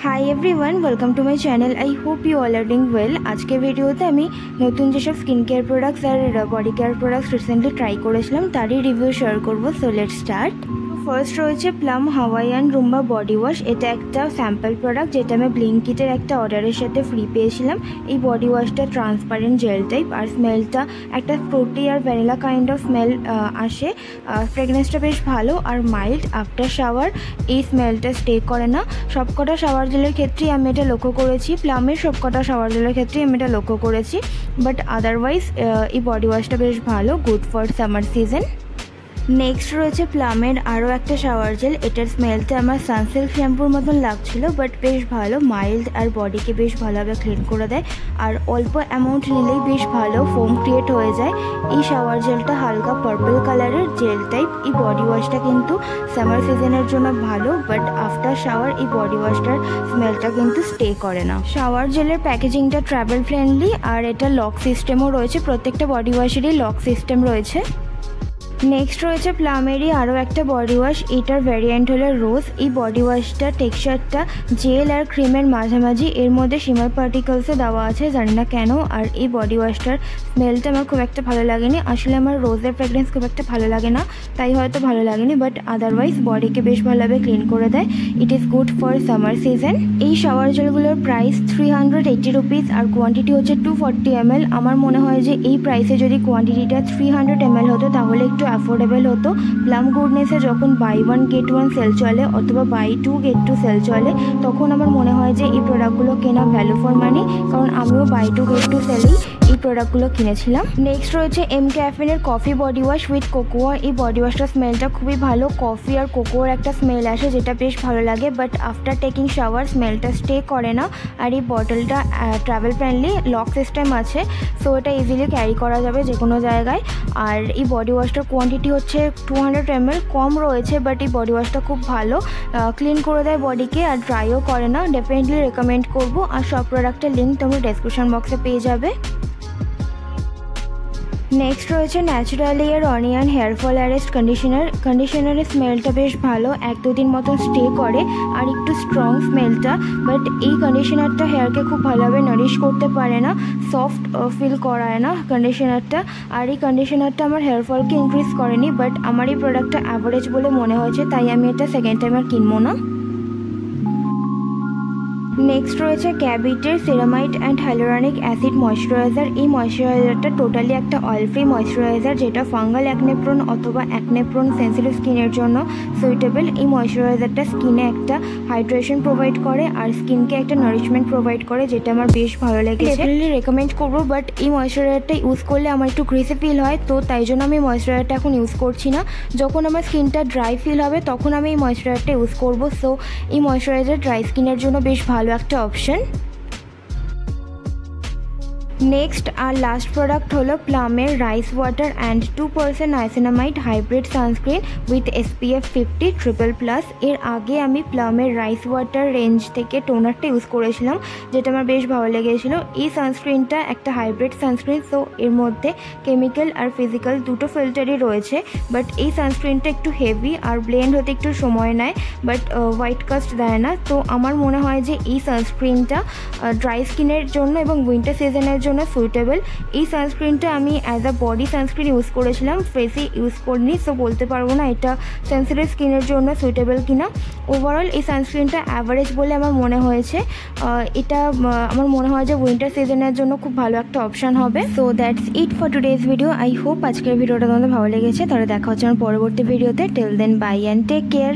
High everyone welcome to my channel. I hope you all are doing well. आज के भिडियोते आमी नतून जेसब स्किन केयर प्रोडक्ट्स और body care products recently try करेছিলাম तारই रिव्यू शेयर करब। So let's start. फार्स्ट रयेছে Plum Hawaiian rumba body wash. এটা একটা স্যাম্পল প্রোডাক্ট যেটা আমি ব্লিঙ্কিটের একটা অর্ডারের সাথে ফ্রি পেয়েছিলাম। এই বডি ওয়াশটা ট্রান্সপারেন্ট জেল টাইপ আর স্মেলটা একটা ফ্রুটি আর ভ্যানিলা কাইন্ড অফ স্মেল আসে। ফ্রেগনেন্সটা বেশ ভালো আর মাইল্ড। আফটার শাওয়ার এই স্মেলটা স্টে করে না। সবকটা শাওয়ার জেলের ক্ষেত্রেই আমি এটা লক্ষ্য করেছি, প্লামের সবকটা শাওয়ার জেলের ক্ষেত্রেই আমি এটা লক্ষ্য করেছি। বাট আদারওয়াইজ এই বডি ওয়াশটা বেশ ভালো, good for summer season. Next রয়েছে প্লামের আরও একটা শাওয়ার জেল। এটার স্মেলটা আমার সানসিল্ক শ্যাম্পুর মতন লাগছিল, বাট বেশ ভালো, মাইল্ড আর বডিকে বেশ ভালোভাবে ক্লিন করে দেয়। আর অল্প অ্যামাউন্ট নিলেই বেশ ভালো ফোম ক্রিয়েট হয়ে যায়। এই শাওয়ার জেলটা হালকা পার্পল কালারের জেল টাইপ। এই বডি ওয়াশটা কিন্তু সামার সিজনের জন্য ভালো, বাট আফটার শাওয়ার এই বডি ওয়াশটার স্মেলটা কিন্তু স্টে করে না। শাওয়ার জেলের প্যাকেজিংটা ট্রাভেল ফ্রেন্ডলি আর এটা লক সিস্টেমও রয়েছে। প্রত্যেকটা বডি ওয়াশেরই লক সিস্টেম রয়েছে। নেক্সট রয়েছে প্লামেরই আরও একটা বডি ওয়াশ। এটার ভ্যারিয়েন্ট হলো রোজ। এই বডি ওয়াশটা টেক্সচারটা জেল আর ক্রিমের মাঝামাঝি, এর মধ্যে শিমার পার্টিকলসও দেওয়া আছে, জানি না কেন। আর এই বডি ওয়াশটার স্মেলটা আমার খুব একটা ভালো লাগেনি। আসলে আমার রোজের ফ্রেগরেন্স খুব একটা ভালো লাগে না, তাই হয়তো ভালো লাগেনি, বাট আদারওয়াইজ বডিকে বেশ ভালোভাবে ক্লিন করে দেয়। It is good for summer season. এই শাওয়ার জেলগুলোর প্রাইস 380 রুপিস আর কোয়ান্টিটি হচ্ছে 240 ml। আমার মনে হয় যে এই প্রাইসে যদি কোয়ান্টিটিটা 300 ml হতো তাহলে একটু অ্যাফোর্ডেবল হতো। প্লাম গুডনেসে যখন বাই 1 get 1 সেল চলে অথবা বাই 2 get 2 সেল চলে, তখন আমার মনে হয় যে এই প্রোডাক্টগুলো কেনা ভ্যালু ফর মানি, কারণ আমিও বাই 2 get 2 সেলেই এই প্রোডাক্টগুলো কিনেছিলাম। নেক্সট রয়েছে এম ক্যাফিনের coffee body wash with cocoa. এই বডি ওয়াশটার স্মেলটা খুবই ভালো। কফি আর কোকোয়ার একটা স্মেল আসে যেটা বেশ ভালো লাগে, বাট আফটার টেকিং শাওয়ার স্মেলটা স্টে করে না। আর এই বটলটা ট্রাভেল ফ্রেন্ডলি, লক সিস্টেম আছে, সো এটা ইজিলি ক্যারি করা যাবে যে কোনো জায়গায়। আর এই বডি ওয়াশটার কোয়ান্টিটি হচ্ছে 200 ml, কম রয়েছে, বাট এই বডি ওয়াশটা খুব ভালো, ক্লিন করে দেয় বডিকে আর ড্রাইও করে না। ডেফিনেটলি রেকমেন্ড করবো। আর সব প্রোডাক্টের লিঙ্ক তোমরা ডেসক্রিপশন বক্সে পেয়ে যাবে। নেক্সট রয়েছে ন্যাচারালি এর onion hair fall arrest conditioner. কন্ডিশনারের স্মেলটা বেশ ভালো, 1-2 দিন মতন স্টে করে আর একটু স্ট্রং স্মেলটা। বাট এই কন্ডিশনারটা হেয়ারকে খুব ভালোভাবে নারিশ করতে পারে না, সফট ফিল করায় না কন্ডিশনারটা। আর এই কন্ডিশনারটা আমার হেয়ার ফলকে ইনক্রিজ করেনি, বাট আমার এই প্রোডাক্টটা অ্যাভারেজ বলে মনে হয়েছে, তাই আমি এটা সেকেন্ড টাইম আর কিনবো না। নেক্সট রয়েছে ক্যাভিটের সেরামাইড অ্যান্ড হাইলোরানিক অ্যাসিড ময়শ্চারাইজার। এই ময়শ্চারাইজারটা টোটালি একটা অয়েল ফ্রি ময়শ্চারাইজার যেটা ফাঙ্গাল অ্যাকনেপ্রোন অথবা অ্যাকনেপ্রোন সেন্সিটিভ স্কিনের জন্য সুইটেবল। এই ময়শ্চারাইজারটা স্কিনে একটা হাইড্রেশন প্রোভাইড করে আর স্কিনকে একটা নারিশমেন্ট প্রোভাইড করে, যেটা আমার বেশ ভালো লেগেছে। ডেফিনেটলি রেকমেন্ড করবো, বাট এই ময়শ্চারাইজারটা ইউজ করলে আমার একটু গ্রিসি ফিল হয়, তো তাই জন্য আমি ময়শ্চারাইজারটা এখন ইউজ করছি না। যখন আমার স্কিনটা ড্রাই ফিল হবে তখন আমি এই ময়শ্চারাইজারটা ইউজ করবো। সো এই ময়শ্চারাইজার ড্রাই স্কিনের জন্য বেশ ভালো একটা অপশন। নেক্সট আর লাস্ট প্রোডাক্ট হলো প্লামের rice water and 2% niacinamide hybrid sunscreen with SPF 50 triple plus+. এর আগে আমি প্লামের রাইস ওয়াটার রেঞ্জ থেকে টোনারটা ইউজ করেছিলাম, যেটা আমার বেশ ভালো লেগেছিলো। এই সানস্ক্রিনটা একটা হাইব্রিড সানস্ক্রিন, সো এর মধ্যে কেমিক্যাল আর ফিজিক্যাল দুটো ফিল্টারই রয়েছে। বাট এই সানস্ক্রিনটা একটু হেভি আর ব্লেন্ড হতে একটু সময় নেয়, বাট হোয়াইট কাস্ট দেয় না। তো আমার মনে হয় যে এই সানস্ক্রিনটা ড্রাই স্কিনের জন্য এবং উইন্টার সিজনের জন্য সুইটেবল। এই সানস্ক্রিনটা আমি as a body sunscreen use করেছিলাম, ফেসে ইউজ করিনি, সো বলতে পারবো না এটা সেন্সিটিভ স্কিনের জন্য সুইটেবল কিনা। ওভারঅল এই সানস্ক্রিনটা অ্যাভারেজ বলে আমার মনে হয়েছে। এটা আমার মনে হয় যে উইন্টার সিজনের জন্য খুব ভালো একটা অপশান হবে। So that's it for today's video. I hope আজকের ভিডিওটা তোমাদের ভালো লেগেছে। তাহলে দেখা হচ্ছে আমার পরবর্তী ভিডিওতে। Till then bye and take care.